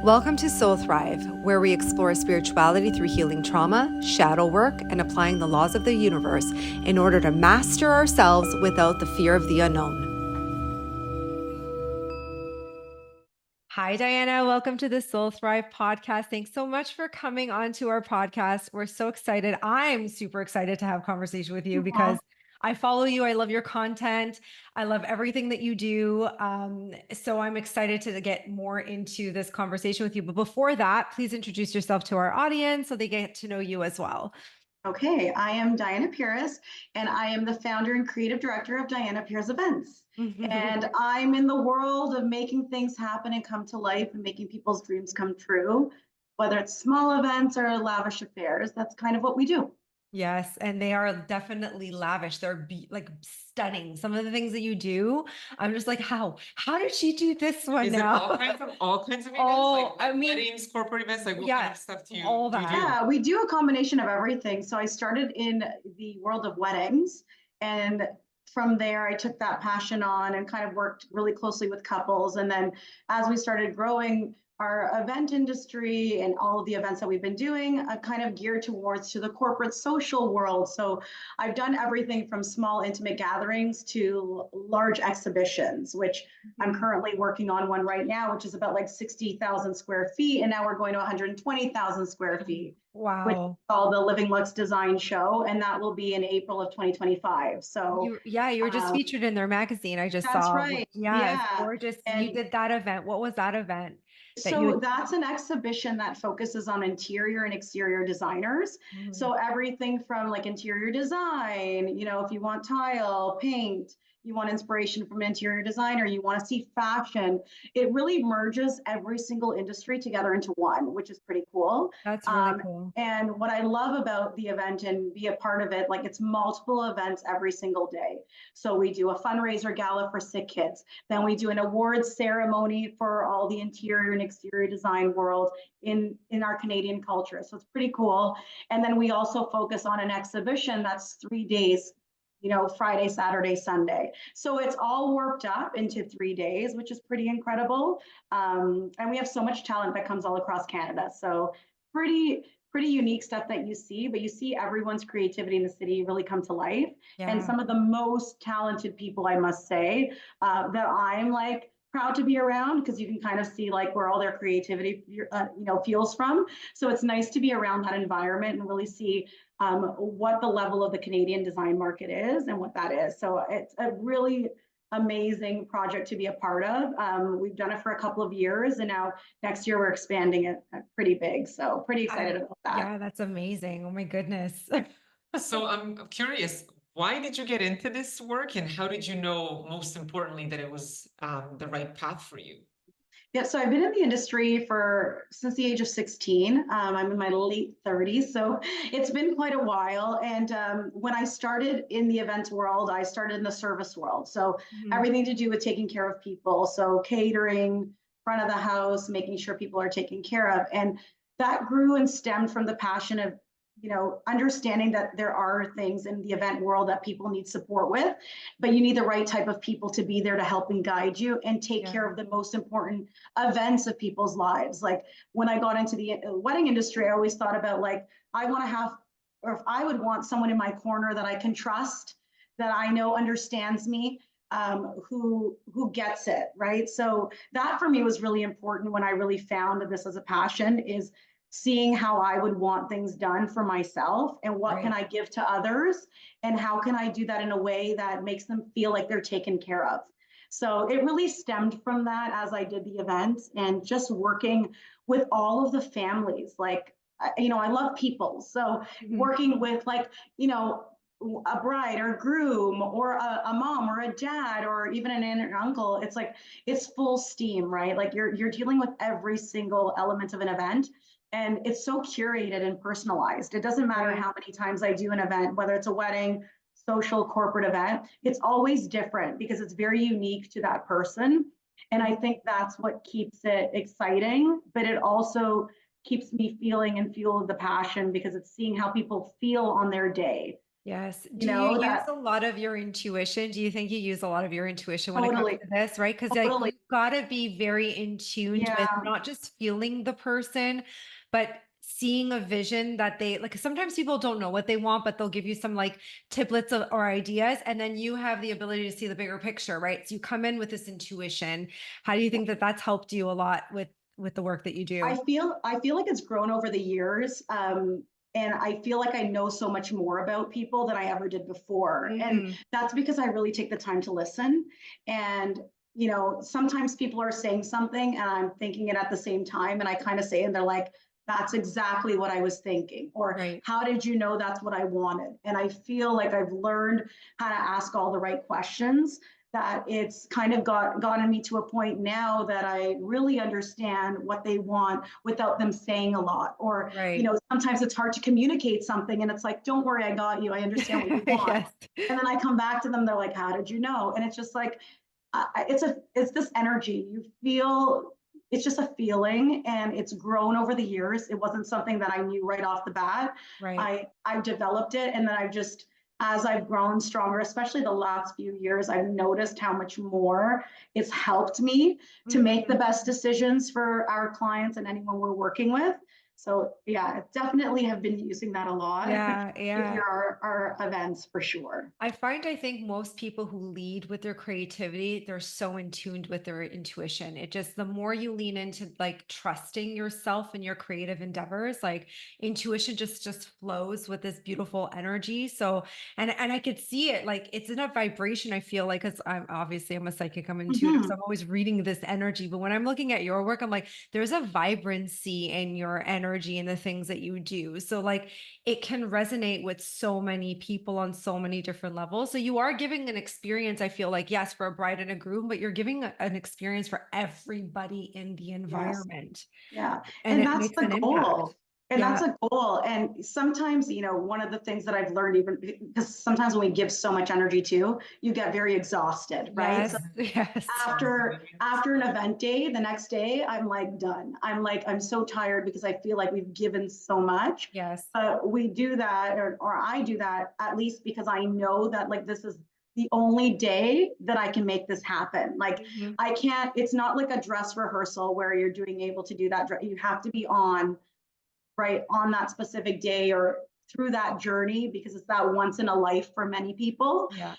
Welcome to Soul Thrive, where we explore spirituality through healing trauma, shadow work, and applying the laws of the universe in order to master ourselves without the fear of the unknown. Hi, Diana. Welcome to the Soul Thrive podcast. Thanks so much for coming on to our podcast. We're so excited. I'm super excited to have a conversation with you because I follow you. I love your content. I love everything that you do. So I'm excited to get more into this conversation with you. But before that, please introduce yourself to our audience so they get to know you as well. Okay, I am Diana Pires, and I am the founder and creative director of Diana Pires Events. And I'm in the world of making things happen and come to life and making people's dreams come true, whether it's small events or lavish affairs. That's kind of what we do. Yes, and they are definitely lavish. They're like stunning. Some of the things that you do, I'm just like, how did she do this one Is it now? all kinds of events? Oh, Like I mean, weddings, corporate events, like what yeah, kind of stuff do you all do you that. do? Yeah, we do a combination of everything. So I started in the world of weddings, and from there I took that passion on and kind of worked really closely with couples. And then as we started growing our event industry and all of the events that we've been doing, kind of geared towards to the corporate social world. So I've done everything from small intimate gatherings to large exhibitions, which I'm currently working on one right now, which is about like 60,000 square feet. And now we're going to 120,000 square feet, which is Wow. called the Living Lux Design Show. And that will be in April of 2025. So You were just featured in their magazine. I just that's saw. right. Yeah, it's Yeah. gorgeous. You And did that event. What was that event that so you that's an exhibition that focuses on interior and exterior designers. Mhm. So everything from like interior design, if you want tile, paint, you want inspiration from an interior designer, you want to see fashion, it really merges every single industry together into one, which is pretty cool. That's really cool. And what I love about the event and be a part of it, like it's multiple events every single day. So we do a fundraiser gala for sick kids. Then we do an awards ceremony for all the interior and exterior design world in our Canadian culture. So it's pretty cool. And then we also focus on an exhibition that's 3 days, Friday, Saturday, Sunday. So it's all warped up into 3 days, which is pretty incredible. And we have so much talent that comes all across Canada. So pretty unique stuff that you see, but you see everyone's creativity in the city really come to life. And Yeah. some of the most talented people, I must say, that I'm like proud to be around, because you can kind of see like where all their creativity, fuels from. So it's nice to be around that environment and really see what the level of the Canadian design market is and what that is. So it's a really amazing project to be a part of. We've done it for a couple of years, and now next year we're expanding it pretty big. So pretty excited about that. Yeah, that's amazing. Oh my goodness. So I'm curious, why did you get into this work, and how did you know, most importantly, that it was the right path for you? Yeah, so I've been in the industry since the age of 16. I'm in my late 30s, so it's been quite a while. And when I started in the events world, I started in the service world. So Mhm. everything to do with taking care of people. So catering, front of the house, making sure people are taken care of. And that grew and stemmed from the passion of understanding that there are things in the event world that people need support with, but you need the right type of people to be there to help and guide you and take Yeah. care of the most important events of people's lives. Like when I got into the wedding industry, I always thought about like, I want to have, or if I would want someone in my corner that I can trust, that I know understands me, who gets it, right? So that for me was really important when I really found that this as a passion, is seeing how I would want things done for myself and what can I give to others and how can I do that in a way that makes them feel like they're taken care of. So it really stemmed from that as I did the event and just working with all of the families. Like, I love people. So Mhm. working with like, a bride or groom or a mom or a dad or even an aunt or uncle, it's like it's full steam, right? Like you're dealing with every single element of an event, and it's so curated and personalized. It doesn't matter Right. how many times I do an event, whether it's a wedding, social, corporate event, it's always different because it's very unique to that person. And I think that's what keeps it exciting, but it also keeps me feeling and fuel the passion because it's seeing how people feel on their day. Yes. you Do you know, use that a lot of your intuition? Do you think you use a lot of your intuition when it comes totally, to this, right? Because like totally. you've got to be very in tune with Yeah. not just feeling the person, but seeing a vision that they like. Sometimes people don't know what they want, but they'll give you some like tiplets of, or ideas, and then you have the ability to see the bigger picture, right? So you come in with this intuition. How do you think that that's helped you a lot with the work that you do? I feel like it's grown over the years. And I feel like I know so much more about people than I ever did before. And Hmm. that's because I really take the time to listen. And, sometimes people are saying something and I'm thinking it at the same time. And I kind of say, and they're like, that's exactly what I was thinking. Or Right. how did you know that's what I wanted? And I feel like I've learned how to ask all the right questions, that it's kind of gotten me to a point now that I really understand what they want without them saying a lot. Or, Right. sometimes it's hard to communicate something and it's like, don't worry, I got you. I understand what you want. Yes. And then I come back to them, they're like, how did you know? And it's just like, it's this energy. You feel, it's just a feeling, and it's grown over the years. It wasn't something that I knew right off the bat. Right. I developed it, and then I've just, as I've grown stronger, especially the last few years, I've noticed how much more it's helped me to make the Mhm. best decisions for our clients and anyone we're working with. So yeah, definitely have been using that a lot Yeah, here yeah. our events for sure. I think most people who lead with their creativity, they're so in tuned with their intuition. It just, the more you lean into like trusting yourself and your creative endeavors, like intuition just flows with this beautiful energy. So, and I could see it, like it's in a vibration. I feel like, because I'm a psychic, I'm intuitive, Mhm. so I'm always reading this energy. But when I'm looking at your work, I'm like, there's a vibrancy in your energy and the things that you do. So like it can resonate with so many people on so many different levels. So you are giving an experience, I feel like, yes, for a bride and a groom, but you're giving an experience for everybody in the Yes. environment, Yeah. and And it that's makes the an impact. goal. And that's Yeah. a goal. And sometimes, one of the things that I've learned, even because sometimes when we give so much energy to, you get very exhausted, right? So Yes. Yes. after an event day, the next day, I'm like done. I'm so tired because I feel like we've given so much. Yes. But we do that, or I do that at least because I know that like this is the only day that I can make this happen. Like Mhm. I can't, it's not like a dress rehearsal where you're doing able to do that. You have to be on, right, on that specific day or through that journey, because it's that once in a life for many people. Yeah.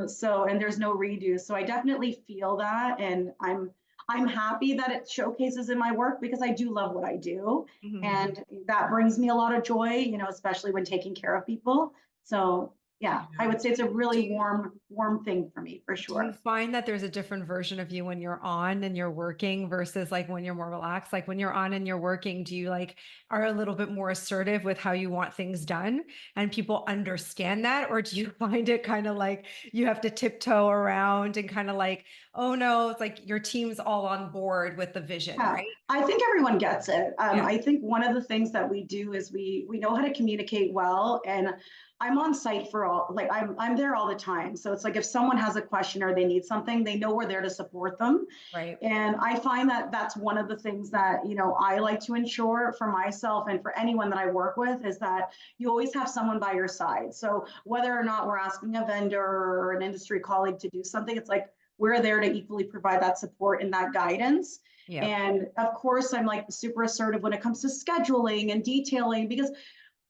So, and there's no redo. So I definitely feel that. And I'm happy that it showcases in my work because I do love what I do. Mhm. And that brings me a lot of joy, especially when taking care of people. So yeah, I Yeah. would say it's a really Do you warm thing for me for Do you sure. find that there's a different version of you when you're on and you're working versus like when you're more relaxed? Like when you're on and you're working, do you like are a little bit more assertive with how you want things done and people understand that? Or do you find it kind of like you have to tiptoe around and kind of like, oh no, it's like your team's all on board with the vision, Yeah, right? I think everyone gets it. Yeah. I think one of the things that we do is we know how to communicate well, and I'm on site for all, like I'm there all the time. So it's like if someone has a question or they need something, they know we're there to support them. Right. And I find that that's one of the things that I like to ensure for myself and for anyone that I work with, is that you always have someone by your side. So whether or not we're asking a vendor or an industry colleague to do something, it's like we're there to equally provide that support and that guidance. Yeah. And of course, I'm like super assertive when it comes to scheduling and detailing, because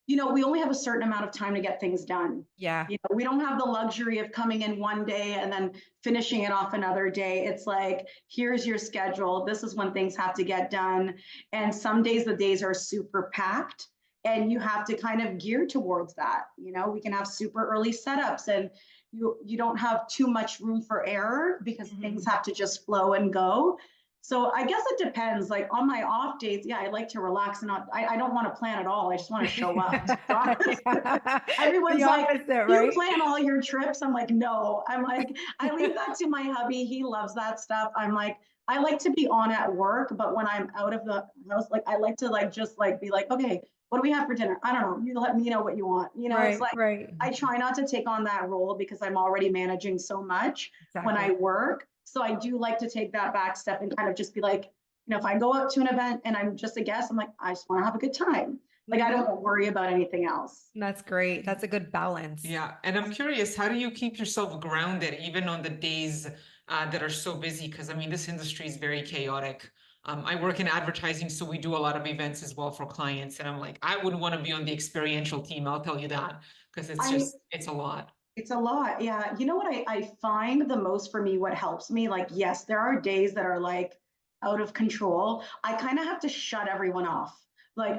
we only have a certain amount of time to get things done. Yeah. We don't have the luxury of coming in one day and then finishing it off another day. It's like, here's your schedule. This is when things have to get done. And some days the days are super packed and you have to kind of gear towards that. We can have super early setups, and you don't have too much room for error because things Mhm. have to just flow and go. So I guess it depends. Like on my off days, yeah, I like to relax and I don't want to plan at all. I just want to show up. To be honest. The Everyone's like, opposite, you right? plan all your trips. I'm like, no. I'm like, I leave that to my hubby. He loves that stuff. I'm like, I like to be on at work, but when I'm out of the house, like I like to like just like be like, okay, what do we have for dinner? I don't know. You let me know what you want. It's Right, like right. I try not to take on that role because I'm already managing so much when I Exactly. work. So I do like to take that back step and kind of just be like, if I go out to an event and I'm just a guest, I'm like, I just want to have a good time. Like I don't worry about anything else. That's great. That's a good balance. Yeah, and I'm curious, how do you keep yourself grounded even on the days that are so busy? Because I mean, this industry is very chaotic. I work in advertising, so we do a lot of events as well for clients. And I'm like, I wouldn't want to be on the experiential team, I'll tell you that, because I it's a lot. It's a lot. Yeah. You know what I find the most for me, what helps me, like, yes, there are days that are like out of control. I kind of have to shut everyone off. Like,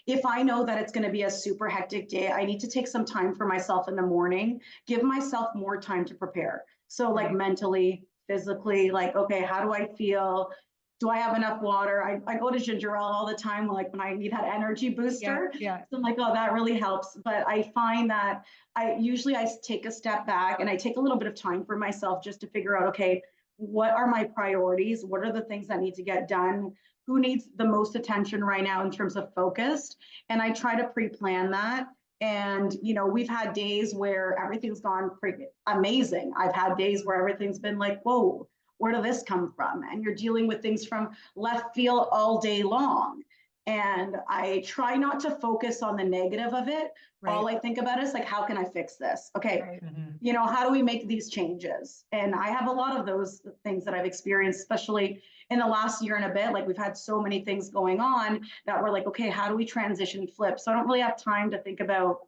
if I know that it's going to be a super hectic day, I need to take some time for myself in the morning, give myself more time to prepare. So, like, Right. mentally, physically, like, okay, how do I feel? Do I have enough water? I go to ginger ale all the time, like when I need that energy Yeah. booster. Yeah. So I'm like, oh, that really helps. But I find that I take a step back and I take a little bit of time for myself just to figure out, okay, what are my priorities? What are the things that need to get done? Who needs the most attention right now in terms of focus? And I try to pre-plan that. And we've had days where everything's gone pretty amazing. I've had days where everything's been like, whoa, where did this come from? And you're dealing with things from left field all day long. And I try not to focus on the negative of it. All Right. I think about is like, how can I fix this? Okay, Right. Mhm. how do we make these changes? And I have a lot of those things that I've experienced, especially in the last year and a bit. Like we've had so many things going on that we're like, okay, how do we transition flip? So I don't really have time to think about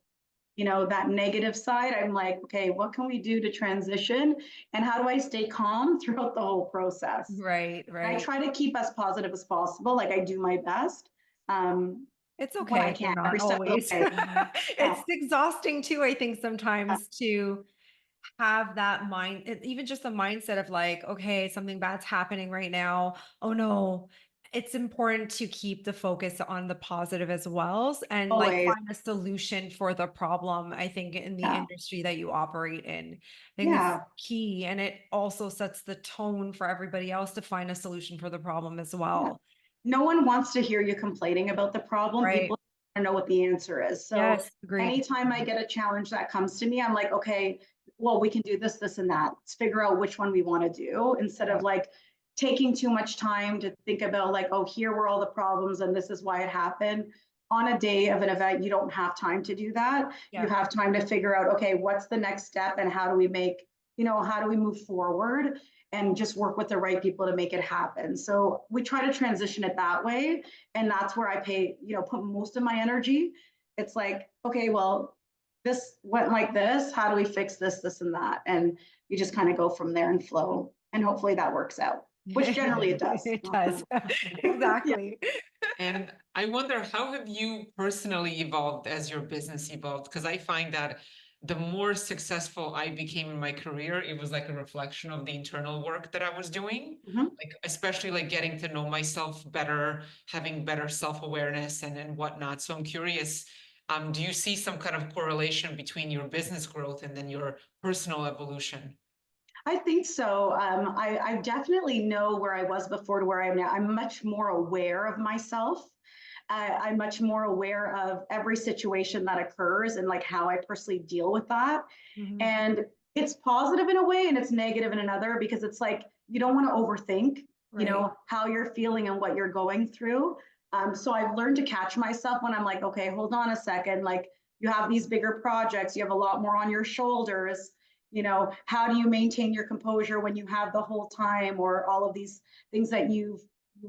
that negative side. I'm like, okay, what can we do to transition? And how do I stay calm throughout the whole process? Right. I Right. try to keep as positive as possible. Like I do my best It's when okay I if you're can. not Every step of the always. way. Yeah. It's exhausting too, I think, Yeah. sometimes to have that even just the mindset of like, okay, something bad's happening right now. Oh no. It's important to keep the focus on the positive as well and like Always. find a solution for the problem. I think in the Yeah. industry that you operate in, I think it's Yeah. key. And it also sets the tone for everybody else to find a solution for the problem as Yeah. well. No one wants to hear you complaining about the problem. Right. People want to know what the answer is. So Yes. Agreed. anytime I get a challenge that comes to me, I'm like, okay, well, we can do this, this, and that. Let's figure out which one we want to do instead of Yeah. like taking too much time to think about like, oh, here were all the problems and this is why it happened. On a day of an event, you don't have time to do that. You Yeah. have time to figure out, okay, what's the next step and how do we how do we move forward? And just work with the right people to make it happen. So we try to transition it that way. And that's where I put most of my energy. It's like, okay, well, this went like this. How do we fix this, this, and that? And you just kind of go from there and flow. And hopefully that works out, which generally it does. It does. Yeah. Exactly. And I wonder, how have you personally evolved as your business evolved? Because I find that the more successful I became in my career, it was like a reflection of the internal work that I was doing. Mhm. Like especially like getting to know myself better, having better self-awareness and whatnot. So I'm curious, do you see some kind of correlation between your business growth and then your personal evolution? I think so. I definitely know where I was before to where I am now. I'm much more aware of myself. I'm much more aware of every situation that occurs and like how I personally deal with that. Mhm. And it's positive in a way and it's negative in another because it's like you don't want to overthink, Right. how you're feeling and what you're going through. So I've learned to catch myself when I'm like, okay, hold on a second. Like you have these bigger projects, you have a lot more on your shoulders. How do you maintain your composure when you have the whole time or all of these things that you've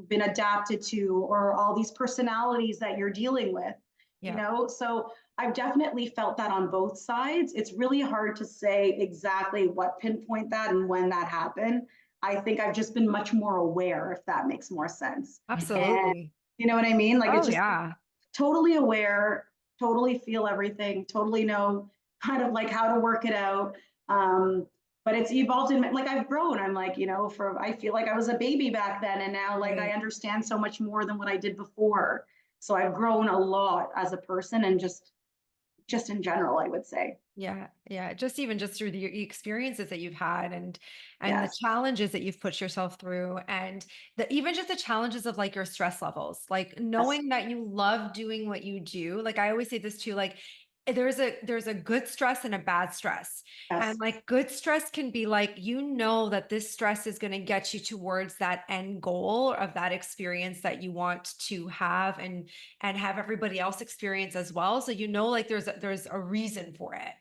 been adapted to or all these personalities that you're dealing with, Yeah. So I've definitely felt that on both sides. It's really hard to say exactly what pinpoint that and when that happened. I think I've just been much more aware, if that makes more sense. And Absolutely. you know what I mean? Like Oh it's just yeah. totally aware, totally feel everything, totally know kind of like how to work it out. Um, but it's evolved in like I've grown. I'm like, I feel like I was a baby back then, and now like I Right. understand so much more than what I did before. So I've grown a lot as a person and just in general, I would say. Yeah. Yeah. Just even just through the experiences that you've had and the Yes. challenges that you've put yourself through and even just the challenges of like your stress levels, like Yes. knowing that you love doing what you do. Like I always say this too, like there's a good stress and a bad stress. And Yes. like good stress can be like, you know, that this stress is going to get you towards that end goal of that experience that you want to have and have everybody else experience as well. So you know, like there's a reason for it.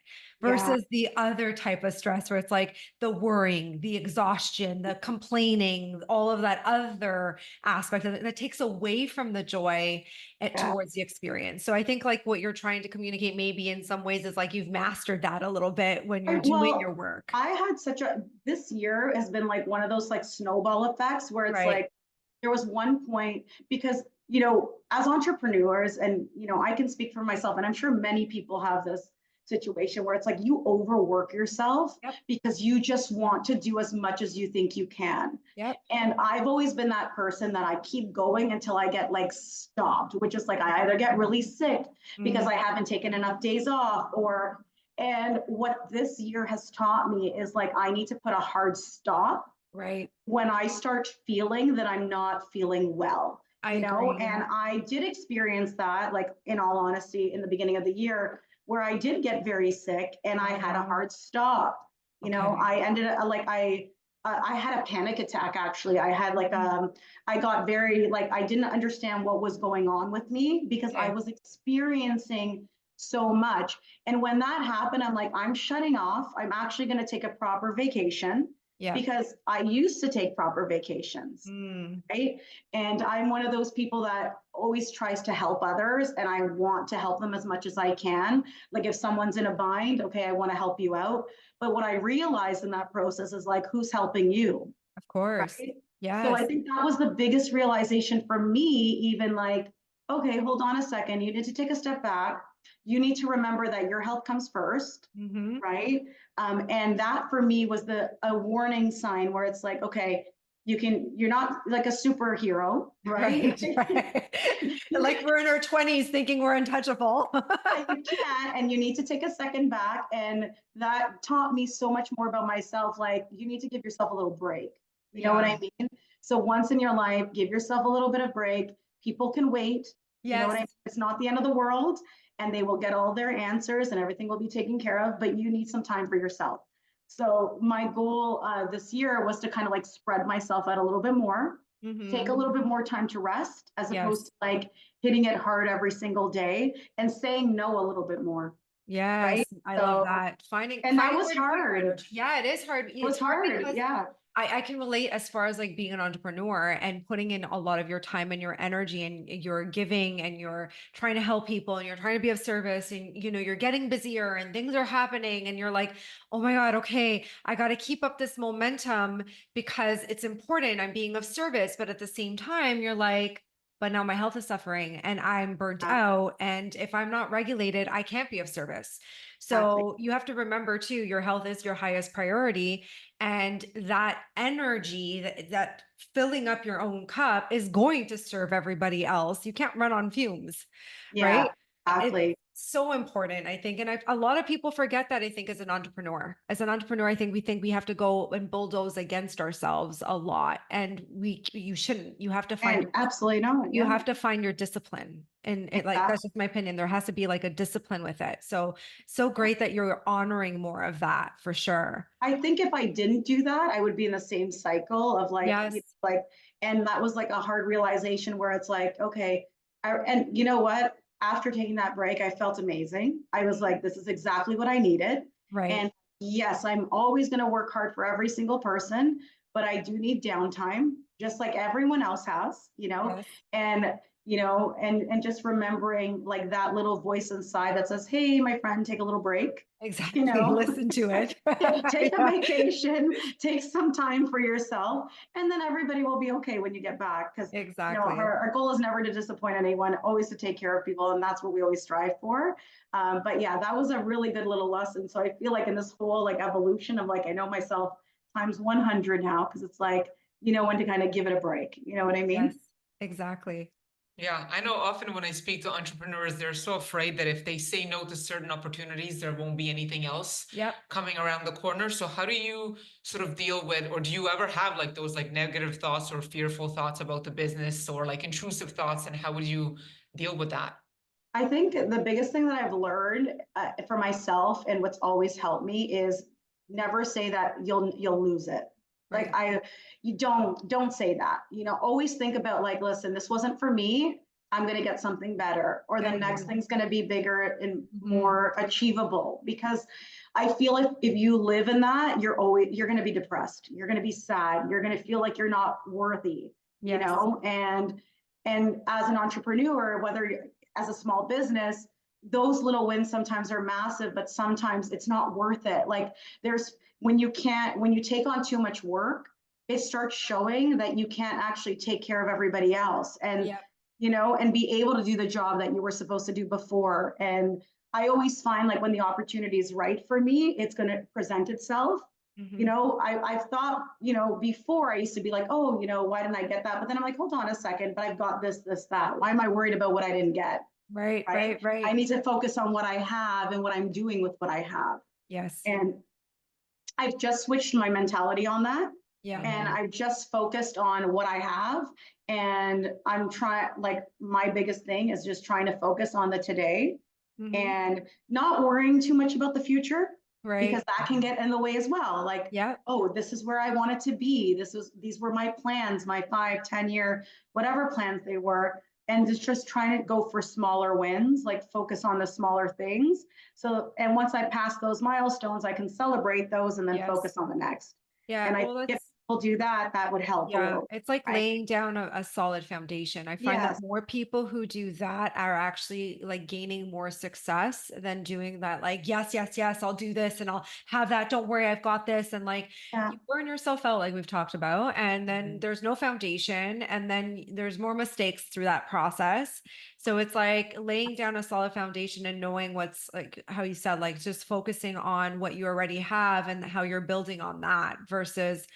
Yeah. Versus the other type of stress where it's like the worrying, the exhaustion, the complaining, all of that other aspect of it that takes away from the joy Yeah. towards the experience. So I think like what you're trying to communicate maybe in some ways is like you've mastered that a little bit when you're doing your Well, work. I had this year has been like one of those like snowball effects where it's Right. like, there was one point because, you know, as entrepreneurs, and, you know, I can speak for myself, and I'm sure many people have this situation where it's like you overwork yourself Yep. because you just want to do as much as you think you can. Yep. And I've always been that person that I keep going until I get like stopped, which is like I either get really sick because Mm, I haven't taken enough days off, or and what this year has taught me is like I need to put a hard stop right. when I start feeling that I'm not feeling well, I you know? agree. And I did experience that, like, in all honesty, in the beginning of the year, where I did get very sick and I Oh, had a wow. hard stop. You know, Okay. I ended up like, I had a panic attack actually. I had like, Mm, I got very, like, I didn't understand what was going on with me because I okay. was experiencing so much. And when that happened, I'm like, I'm shutting off. I'm actually going to take a proper vacation Yeah. because I used to take proper vacations, Mm, right? And I'm one of those people that always tries to help others and I want to help them as much as I can. Like if someone's in a bind, okay, I want to help you out. But what I realized in that process is like, who's helping you, of course. right? So I Yes. think that was the biggest realization for me, even like, okay, hold on a second. You need to take a step back. You need to remember that your health comes first, Mm-hmm. right? And that for me was a warning sign where it's like, okay, you're not like a superhero, right? Right. Right. Like we're in our 20s thinking we're untouchable. You can't, and you need to take a second back. And that taught me so much more about myself. Like, you need to give yourself a little break. You know what Yeah. I mean? So once in your life, give yourself a little bit of break. People can wait. You know what I Yes. mean? It's not the end of the world, and they will get all their answers and everything will be taken care of, but you need some time for yourself. So my goal this year was to kind of like spread myself out a little bit more, take a Mm-hmm. little bit more time to rest, as opposed Yes. to like hitting it hard every single day, and saying no a little bit more, Yes, right? I love So, that. Finding and that finding was where to put your hard. energy. Yeah, it is hard. It was It's hard hard. because Yeah. I can relate as far as like being an entrepreneur and putting in a lot of your time and your energy and you're giving and you're trying to help people and you're trying to be of service and you know you're getting busier and things are happening and you're like, oh my God, okay, I got to keep up this momentum because it's important. I'm being of service. But at the same time, you're like, but now my health is suffering and I'm burnt Yeah, out. And if I'm not regulated, I can't be of service. exactly. So you have to remember too, your health is your highest priority. And that energy, that filling up your own cup is going to serve everybody else. You can't run on fumes, Yeah, right? It's exactly. so important, I think. And a lot of people forget that, I think, as an entrepreneur. As an entrepreneur, I think we have to go and bulldoze against ourselves a lot. And you shouldn't. And absolutely not. You Yeah, have to find your discipline. And it like exactly. that's just my opinion. There has to be like a discipline with it. So so great that you're honoring more of that for sure. I think if I didn't do that, I would be in the same cycle of like, Yes. like, and that was like a hard realization where it's like, okay, and you know what? After taking that break, I felt amazing. I was like, this is exactly what I needed. Right. And yes, I'm always going to work hard for every single person, but I do need downtime, just like everyone else has, you know, Yes. and and just remembering like that little voice inside that says, hey, my friend, take a little break, you Exactly. know. Listen to it. Take a Yeah, vacation, take some time for yourself, and then everybody will be okay when you get back. Because exactly. our goal is never to disappoint anyone, always to take care of people, and that's what we always strive for. But yeah, that was a really good little lesson. So I feel like in this whole like evolution of like I know myself times 100 now because it's like when to kind of give it a break. You know what I Yes, mean? exactly. Yeah, I know often when I speak to entrepreneurs, they're so afraid that if they say no to certain opportunities, there won't be anything else Yep. coming around the corner. So how do you sort of deal with, or do you ever have like those like negative thoughts or fearful thoughts about the business or like intrusive thoughts, and how would you deal with that? I think the biggest thing that I've learned for myself and what's always helped me is never say that you'll lose it. Right. Like you don't say that. You know, always think about like, listen, this wasn't for me. I'm going to get something better, or the next thing's going to be bigger and more achievable. Because I feel if you live in that, you're going to be depressed. You're going to be sad. You're going to feel like you're not worthy. You know, and as an entrepreneur, whether as a small business, those little wins sometimes are massive, but sometimes it's not worth it. Like when you take on too much work, it starts showing that you can't actually take care of everybody else. And, you know, and be able to do the job that you were supposed to do before. And I always find like when the opportunity is right for me, it's going to present itself. You know, I've thought, you know, before I used to be like, oh, you know, why didn't I get that? But then I'm like, hold on a second, but I've got this, that. Why am I worried about what I didn't get? Right. I need to focus on what I have and what I'm doing with what I have. Yes. And I've just switched my mentality on that. Yeah. And I've just focused on what I have. And I'm trying, like, my biggest thing is just trying to focus on the today and not worrying too much about the future. Right. Because that can get in the way as well. Like, oh, this is where I wanted to be. These were my plans, my 5, 10 year, whatever plans they were. And it's just trying to go for smaller wins, like focus on the smaller things. So, and once I pass those milestones, I can celebrate those and then focus on the next. Yeah. And I think if people do that, that would help a little. It's like laying down a solid foundation. I find that more people who do that are actually like gaining more success than doing that. Like, yes, I'll do this and I'll have that. Don't worry, I've got this. And like you burn yourself out, like we've talked about, and then there's no foundation, and then there's more mistakes through that process. So it's like laying down a solid foundation and knowing what's, like how you said, like just focusing on what you already have and how you're building on that versus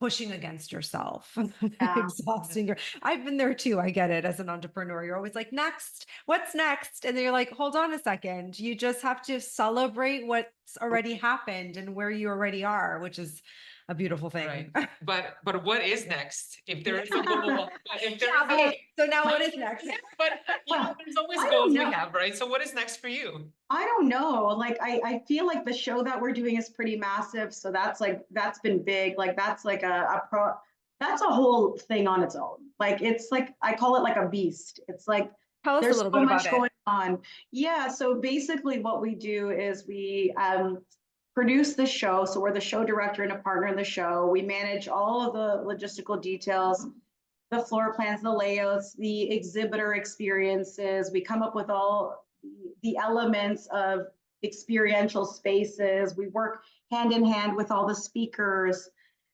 pushing against yourself, exhausting. I've been there too. I get it. As an entrepreneur, you're always like, next, what's next? And then you're like, hold on a second. You just have to celebrate what's already happened and where you already are, which is a beautiful thing. Right. But what is next? If there is a goal, so now what is next? But you know, there's always goals we have, right? So what is next for you? I don't know. Like I feel like the show that we're doing is pretty massive. So that's been big. Like that's like that's a whole thing on its own. Like it's like I call it like a beast. It's like there's so much going on. Yeah. So basically what we do is we produce the show. So we're the show director and a partner in the show. We manage all of the logistical details, the floor plans, the layouts, the exhibitor experiences. We come up with all the elements of experiential spaces. We work hand in hand with all the speakers.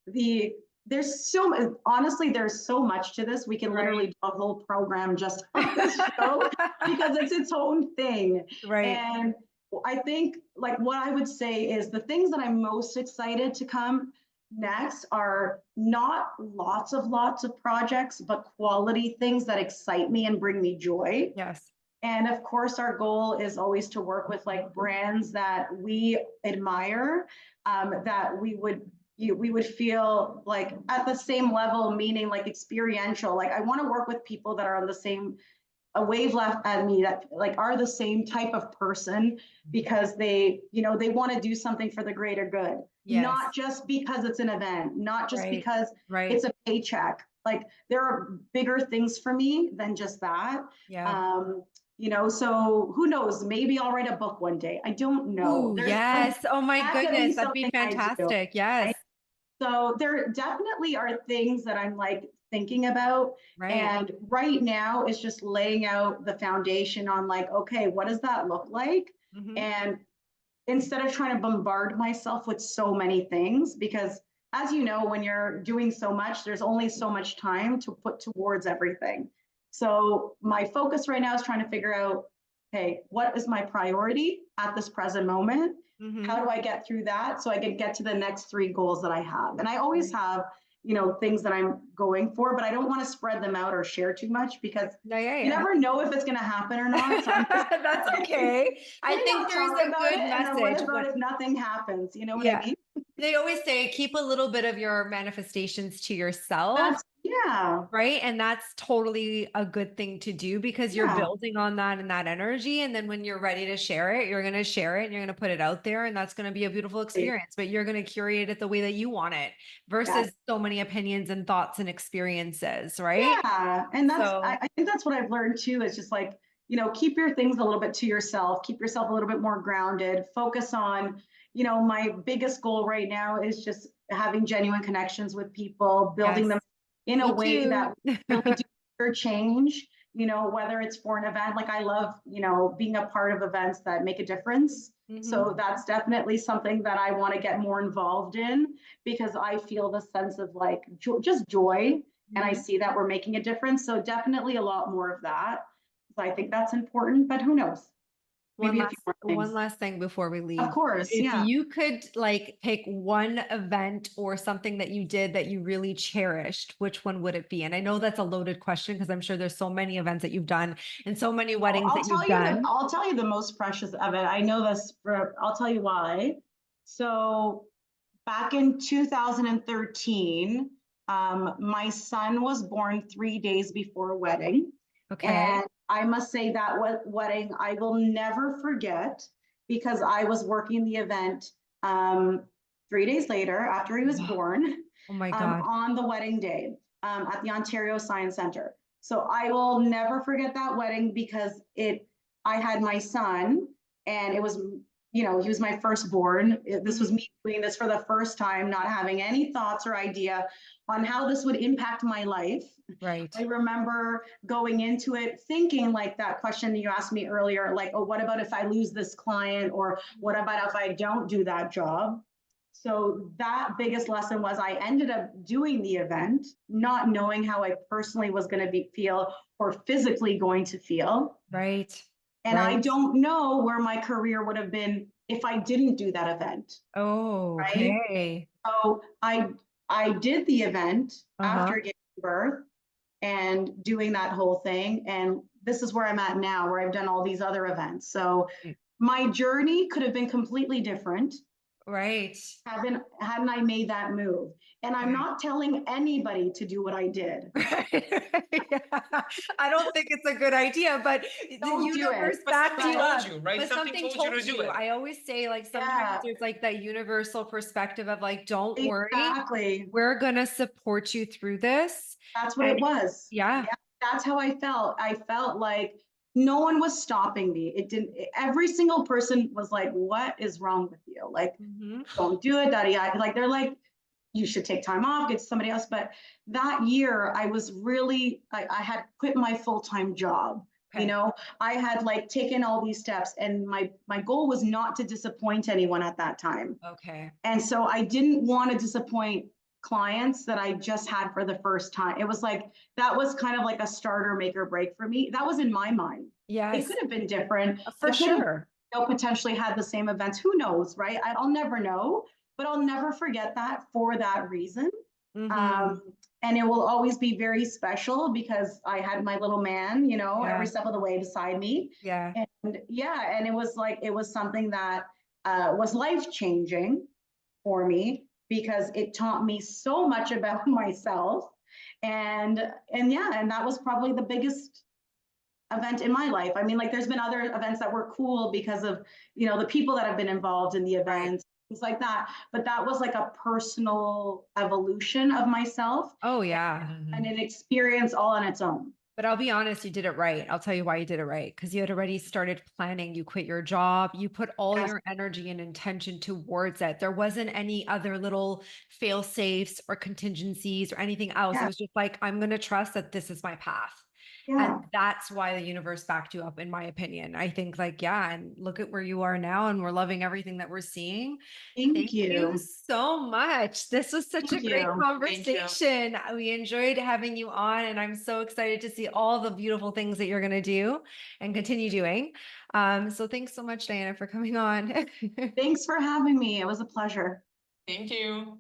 Honestly, there's so much to this. We can literally do a whole program just on this show because it's its own thing. And I think like what I would say is the things that I'm most excited to come next are not lots of projects, but quality things that excite me and bring me joy. And of course, our goal is always to work with like brands that we admire, that we would feel like at the same level, meaning like experiential. Like I want to work with people that are on the same a wavelength at me, that like are the same type of person, because they want to do something for the greater good, not just because it's an event, not just because it's a paycheck. Like there are bigger things for me than just that. So who knows, maybe I'll write a book one day. I don't know. Oh my goodness, that'd be fantastic. So there definitely are things that I'm like thinking about. And right now it's just laying out the foundation on like, okay, what does that look like? And instead of trying to bombard myself with so many things, because as you know, when you're doing so much, there's only so much time to put towards everything. So my focus right now is trying to figure out, okay, what is my priority at this present moment? How do I get through that so I can get to the next 3 goals that I have? And I always have, things that I'm going for, but I don't want to spread them out or share too much because you never know if it's going to happen or not. So that's okay. I think there's a good message. What about if nothing happens? You know what I mean? They always say, keep a little bit of your manifestations to yourself. Yeah. Right. And that's totally a good thing to do because you're Yeah. building on that and that energy. And then when you're ready to share it, you're going to share it and you're going to put it out there. And that's going to be a beautiful experience, but you're going to curate it the way that you want it Yeah. versus so many opinions and thoughts and experiences. Right. Yeah. And that's, So, I think that's what I've learned too, is just like, keep your things a little bit to yourself, keep yourself a little bit more grounded, focus on, my biggest goal right now is just having genuine connections with people, building yes, them in a me way too. that really do their change, whether it's for an event. Like I love, being a part of events that make a difference. Mhm. So that's definitely something that I want to get more involved in, because I feel the sense of like just joy, and I Mhm. see that we're making a difference. So definitely a lot more of that. So I think that's important, but who knows? One Maybe a few last more one things. last thing before we Of leave. course, If yeah. you could like pick one event or something that you did that you really cherished, which one would it be? And I know that's a loaded question because I'm sure there's so many events that you've done and so many weddings that you've done. I'll tell you the most precious of it. I know this for, I'll tell you why. So back in 2013, my son was born 3 days before a wedding. Okay. And I must say that wedding I will never forget, because I was working the event, 3 days later after he was Wow. born, Oh my God. on the wedding day, at the Ontario Science Center. So I will never forget that wedding, because I had my son, and it was, he was my firstborn. This was Mhm. me doing this for the first time, not having any thoughts or idea on how this would impact my life. Right. I remember going into it thinking like that question that you asked me earlier, like, oh, what about if I lose this client? Or what about if I don't do that job? So that biggest lesson was I ended up doing the event, not knowing how I personally was going to feel, or physically going to feel. Right. And I Right. don't know where my career would have been if I didn't do that event, Oh, right? okay. So I did the event Uh-huh. after giving birth and doing that whole thing. And this is where I'm at now, where I've done all these other events. So my journey could have been completely different Right. hadn't I made that move. And I'm Right. not telling anybody to do what I did. Yeah. I don't think it's a good idea, but the Don't do it. universe But backed something you But told up. you, right? But Something something told you to told do you. it. I always say, like, sometimes yeah, there's like that universal perspective of like, don't worry, exactly. we're gonna support you through this. That's what And it was. yeah. Yeah, that's how I felt. I felt like no one was stopping me. It didn't, every single person was like, what is wrong with you? Like, Mhm. don't do it, daddy. Like, they're like, you should take time off, get somebody else. But that year, I was really, I had quit my full-time job. Okay. I had like taken all these steps, and my goal was not to disappoint anyone at that time. Okay. And so I didn't want to disappoint clients that I just had for the first time. It was like, that was kind of like a starter, make or break for me. That was in my mind. It Yes, could have been different. for I could have, sure. potentially had the same events. Who knows, right? I'll never know, but I'll never forget that for that reason. Um, Hmm. and it will always be very special, because I had my little man, every Yeah. step of the way beside me. Yeah. And yeah, and it was like, it was something that was life changing for me, because it taught me so much about myself. And yeah, and that was probably the biggest event in my life. I mean, like, there's been other events that were cool because of, the people that have been involved in the Right. events, things like that. But that was like a personal evolution of myself, Oh, yeah. and Mhm. an experience all on its own. But I'll be honest, you did it right. I'll tell you why you did it right. Because you had already started planning. You quit your job. You put all Yes, your energy and intention towards it. There wasn't any other little fail safes or contingencies or anything else. It yeah, was just like, I'm going to trust that this is my path. And yeah. that's why the universe backed you up, in my opinion. I think, like, yeah, and look at where you are now, and we're loving everything that we're seeing. Thank Thank you you. so much. This was such a Thank great you. Thank you. conversation. We enjoyed having you on, and I'm so excited to see all the beautiful things that you're going to do and continue doing. So thanks so much, Diana, for coming on. Thanks for having me. It was a pleasure. Thank you.